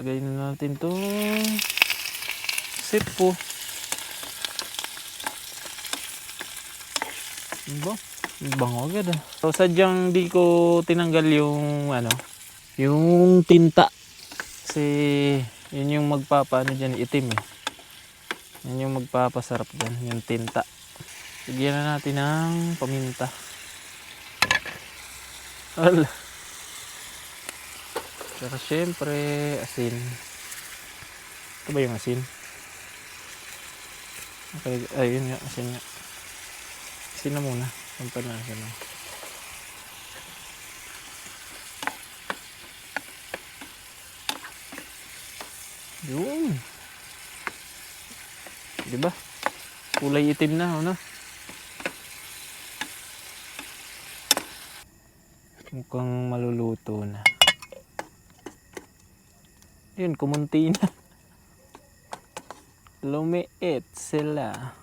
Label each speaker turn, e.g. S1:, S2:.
S1: Lagay na natin to sipo. Bango agad ah. So sadyang di ko tinanggal yung yung tinta. Kasi yun yung magpapaano dyan, itim eh. Yun yung magpapasarap dyan, yung tinta. Lagyan na natin ng paminta. Ala. Saka syempre asin. Ito ba yung asin? Okay, ayun nga, asin nga. Asin na muna. Sampan na asin na. Yun. Diba? Kulay itim na, ano? Mukhang maluluto na. Yun, kumunti na. Lumiit sila.